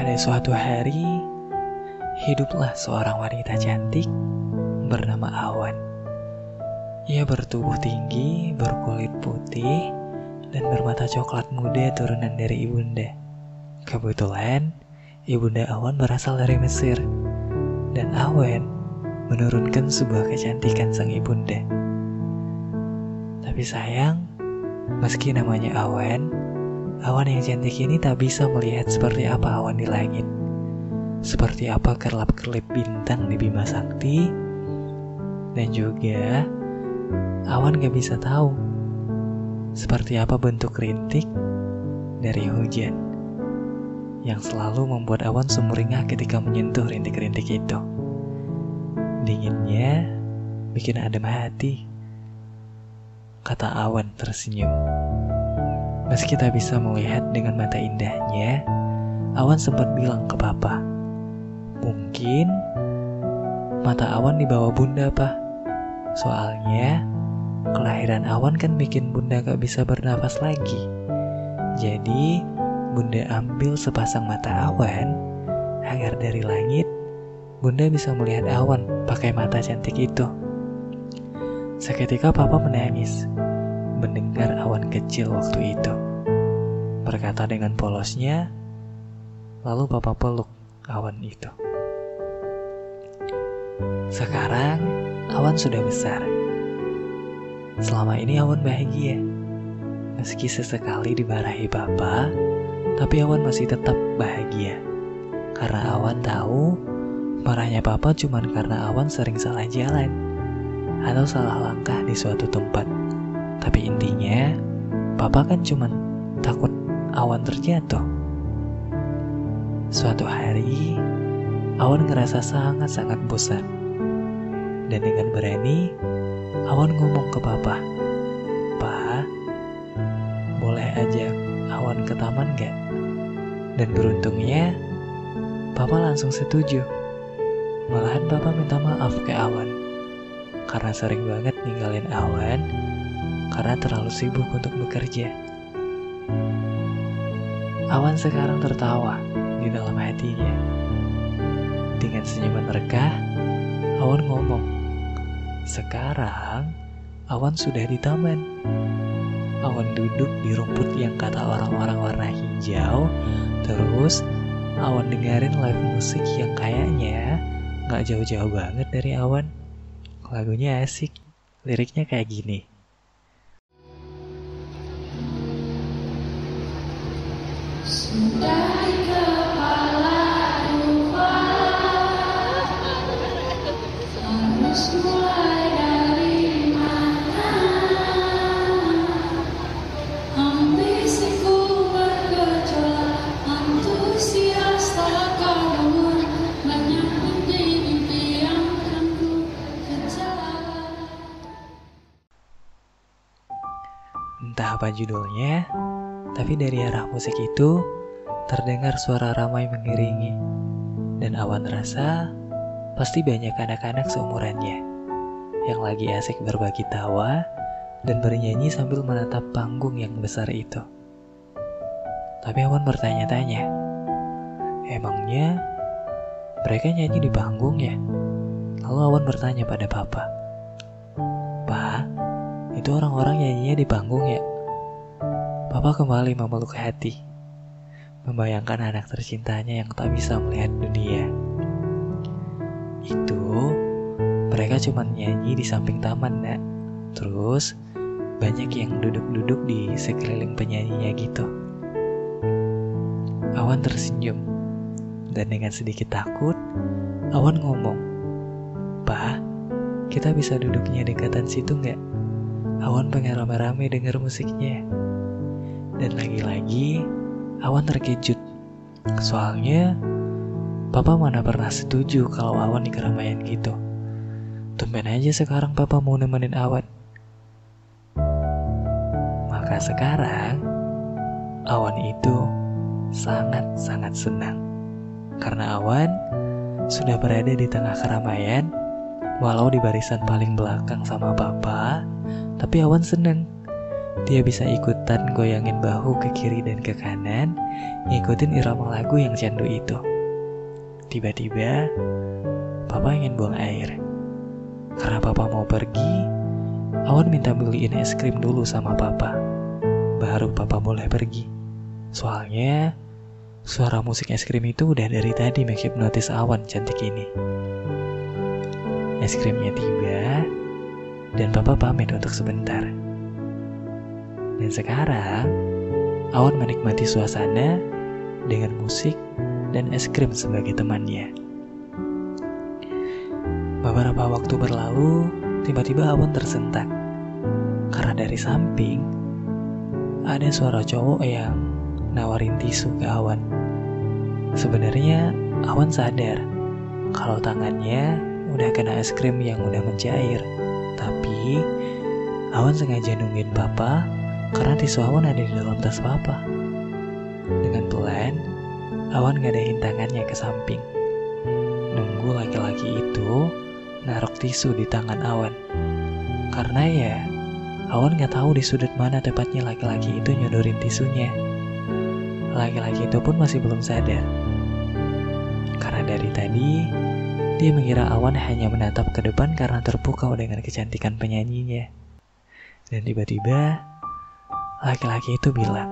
Pada suatu hari, hiduplah seorang wanita cantik bernama Awan. Ia bertubuh tinggi, berkulit putih, dan bermata coklat muda turunan dari ibunda. Kebetulan, ibunda Awan berasal dari Mesir, dan Awan menurunkan sebuah kecantikan sang ibunda. Tapi sayang, meski namanya Awan yang cantik ini tak bisa melihat seperti apa awan di langit, seperti apa kerlap-kerlip bintang di Bima Sakti, dan juga Awan gak bisa tahu seperti apa bentuk rintik dari hujan yang selalu membuat Awan sumringah ketika menyentuh rintik-rintik itu. Dinginnya bikin adem hati, kata Awan tersenyum. Meski tak bisa melihat dengan mata indahnya, Awan sempat bilang ke Papa, mungkin mata Awan di bawah Bunda, Pak. Soalnya kelahiran Awan kan bikin Bunda gak bisa bernafas lagi. Jadi Bunda ambil sepasang mata Awan agar dari langit Bunda bisa melihat Awan pakai mata cantik itu. Seketika Papa menangis mendengar Awan kecil waktu itu berkata dengan polosnya, lalu Papa peluk Awan itu. Sekarang Awan sudah besar. Selama ini Awan bahagia. Meski sesekali dimarahi Papa, tapi Awan masih tetap bahagia. Karena Awan tahu marahnya Papa cuma karena Awan sering salah jalan atau salah langkah di suatu tempat. Tapi intinya, Papa kan cuma takut Awan terjatuh. Suatu hari, Awan ngerasa sangat-sangat bosan. Dan dengan berani, Awan ngomong ke Papa, "Pa, boleh ajak Awan ke taman gak?" Dan beruntungnya, Papa langsung setuju. Malahan Papa minta maaf ke Awan karena sering banget ninggalin Awan karena terlalu sibuk untuk bekerja. Awan sekarang tertawa di dalam hatinya. Dengan senyuman mereka, Awan ngomong, "Sekarang Awan sudah di taman." Awan duduk di rumput yang kata orang-orang warna hijau. Terus Awan dengerin live musik yang kayaknya gak jauh-jauh banget dari Awan. Lagunya asik, liriknya kayak gini. Sudah di kepala lupa, harus mulai dari mana? Ambisiku bergejolak, antusias tak karuan, banyak mimpi yang akan ku kejar. Entah apa judulnya, tapi dari arah musik itu terdengar suara ramai mengiringi. Dan Awan rasa pasti banyak anak-anak seumurannya yang lagi asik berbagi tawa dan bernyanyi sambil menatap panggung yang besar itu. Tapi Awan bertanya-tanya, emangnya mereka nyanyi di panggung ya? Lalu Awan bertanya pada Papa, "Pa, itu orang-orang nyanyinya di panggung ya?" Papa kembali memeluk hati, membayangkan anak tercintanya yang tak bisa melihat dunia. Itu mereka cuma nyanyi di samping taman, Nak. Terus banyak yang duduk-duduk di sekeliling penyanyinya gitu. Awan tersenyum, dan dengan sedikit takut, Awan ngomong, "Pa, kita bisa duduknya dekatan situ nggak? Awan pengen rame-rame denger musiknya." Dan lagi-lagi Awan terkejut. Soalnya Papa mana pernah setuju kalau Awan di keramaian gitu. Tumben aja sekarang Papa mau nemenin Awan. Maka sekarang Awan itu sangat-sangat senang. Karena Awan sudah berada di tengah keramaian. Walau di barisan paling belakang sama Papa, tapi Awan senang Dia bisa ikutan goyangin bahu ke kiri dan ke kanan, ngikutin irama lagu yang candu itu. Tiba-tiba, Papa ingin buang air. Karena Papa mau pergi, Awan minta beliin es krim dulu sama Papa. Baru Papa boleh pergi. Soalnya, suara musik es krim itu udah dari tadi menghipnotis Awan cantik ini. Es krimnya tiba, dan Papa pamit untuk sebentar. Dan sekarang, Awan menikmati suasana dengan musik dan es krim sebagai temannya. Beberapa waktu berlalu, tiba-tiba Awan tersentak. Karena dari samping, ada suara cowok yang nawarin tisu ke Awan. Sebenarnya, Awan sadar kalau tangannya udah kena es krim yang udah mencair. Tapi, Awan sengaja nungguin Papa karena tisu Awan ada di dalam tas Papa. Dengan pelan, Awan ngadain tangannya ke samping. Nunggu laki-laki itu naruh tisu di tangan Awan. Karena ya, Awan gak tahu di sudut mana tepatnya laki-laki itu nyodorin tisunya. Laki-laki itu pun masih belum sadar. Karena dari tadi, dia mengira Awan hanya menatap ke depan karena terpukau dengan kecantikan penyanyinya. Dan tiba-tiba, laki-laki itu bilang,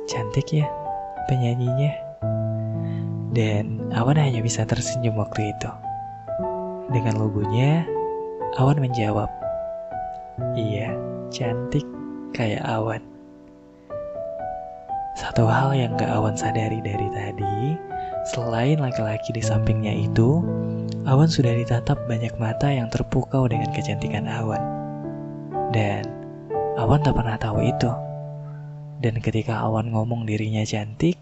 "Cantik ya penyanyinya." Dan Awan hanya bisa tersenyum waktu itu. Dengan lugunya, Awan menjawab, "Iya, cantik kayak Awan." Satu hal yang gak Awan sadari dari tadi, selain laki-laki di sampingnya itu, Awan sudah ditatap banyak mata yang terpukau dengan kecantikan Awan. Dan Awan tak pernah tahu itu. Dan ketika Awan ngomong dirinya cantik,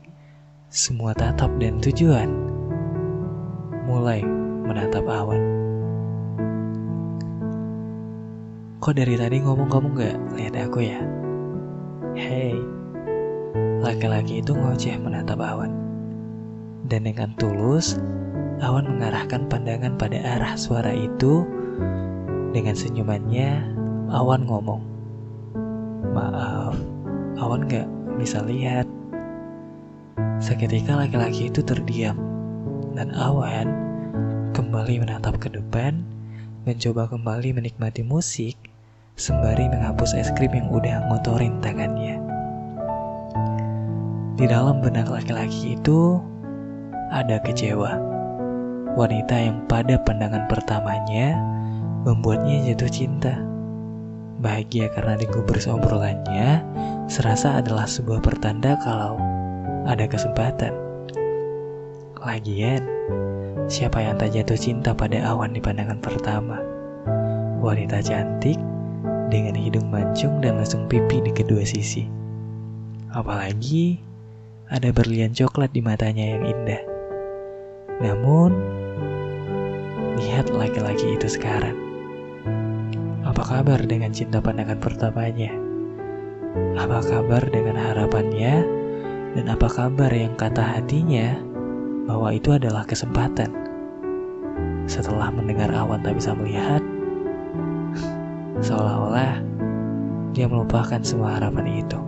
semua tatap dan tujuan mulai menatap Awan. Kok dari tadi ngomong kamu gak lihat aku ya? Hei, laki-laki itu ngoceh menatap Awan. Dan dengan tulus, Awan mengarahkan pandangan pada arah suara itu. Dengan senyumannya, Awan ngomong, "Maaf, Awan gak bisa lihat." Seketika laki-laki itu terdiam, dan Awan kembali menatap ke depan, mencoba kembali menikmati musik, sembari menghapus es krim yang udah ngotorin tangannya. Di dalam benak laki-laki itu, ada kecewa. Wanita yang pada pandangan pertamanya membuatnya jatuh cinta. Bahagia karena digubris obrolannya, serasa adalah sebuah pertanda kalau ada kesempatan. Lagian, siapa yang tak jatuh cinta pada Awan di pandangan pertama? Wanita cantik dengan hidung mancung dan lesung pipi di kedua sisi. Apalagi ada berlian coklat di matanya yang indah. Namun, lihat laki-laki itu sekarang. Apa kabar dengan cinta pandangan pertamanya? Apa kabar dengan harapannya? Dan apa kabar yang kata hatinya bahwa itu adalah kesempatan? Setelah mendengar Awan tak bisa melihat, seolah-olah dia melupakan semua harapan itu.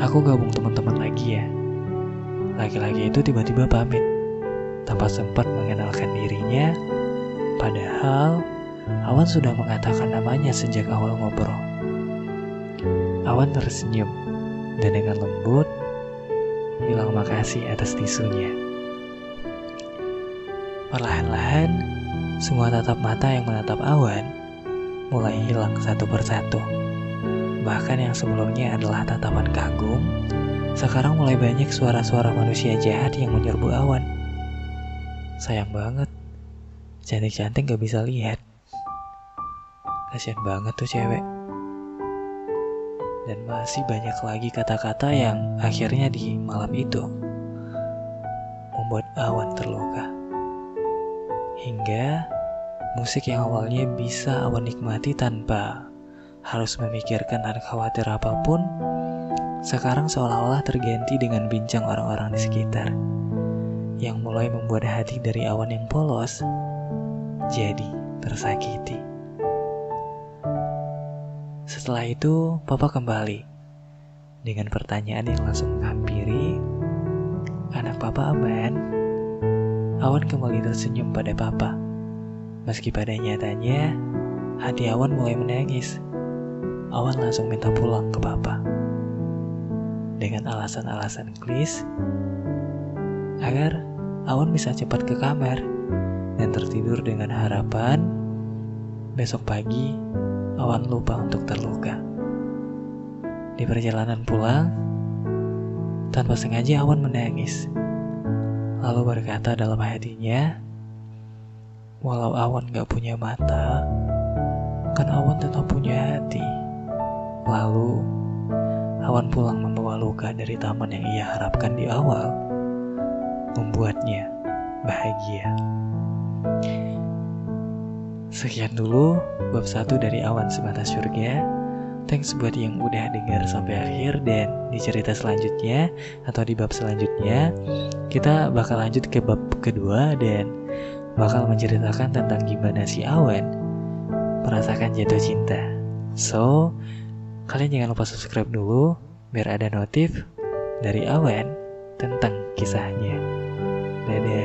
Aku gabung teman-teman lagi ya. Laki-laki itu tiba-tiba pamit, tanpa sempat mengenalkan dirinya. Padahal Awan sudah mengatakan namanya sejak awal ngobrol. Awan tersenyum dan dengan lembut bilang makasih atas tisunya. Perlahan-lahan, semua tatap mata yang menatap Awan mulai hilang satu persatu. Bahkan yang sebelumnya adalah tatapan kagum, sekarang mulai banyak suara-suara manusia jahat yang menyerbu Awan. Sayang banget, cantik-cantik gak bisa lihat. Kasian banget tuh cewek. Dan masih banyak lagi kata-kata yang akhirnya di malam itu membuat Awan terluka. Hingga musik yang awalnya bisa Awan nikmati tanpa harus memikirkan dan khawatir apapun, sekarang seolah-olah terganti dengan bincang orang-orang di sekitar, yang mulai membuat hati dari Awan yang polos jadi tersakiti. Setelah itu, papa kembali dengan pertanyaan yang langsung menghampiri. Anak papa aman? Awan kembali tersenyum pada papa. Meski pada nyatanya, hati Awan mulai menangis. Awan langsung minta pulang ke papa. Dengan alasan-alasan klis, agar Awan bisa cepat ke kamar dan tertidur dengan harapan besok pagi Awan lupa untuk terluka. Di perjalanan pulang, tanpa sengaja Awan menangis. Lalu berkata dalam hatinya, walau Awan gak punya mata, kan Awan tetap punya hati. Lalu, Awan pulang membawa luka dari taman yang ia harapkan di awal, membuatnya bahagia. Sekian dulu bab 1 dari Awan Semata Surga. Thanks buat yang udah dengar sampai akhir, dan di cerita selanjutnya atau di bab selanjutnya kita bakal lanjut ke bab kedua dan bakal menceritakan tentang gimana si Awan merasakan jatuh cinta. So, kalian jangan lupa subscribe dulu biar ada notif dari Awan tentang kisahnya. Dadah.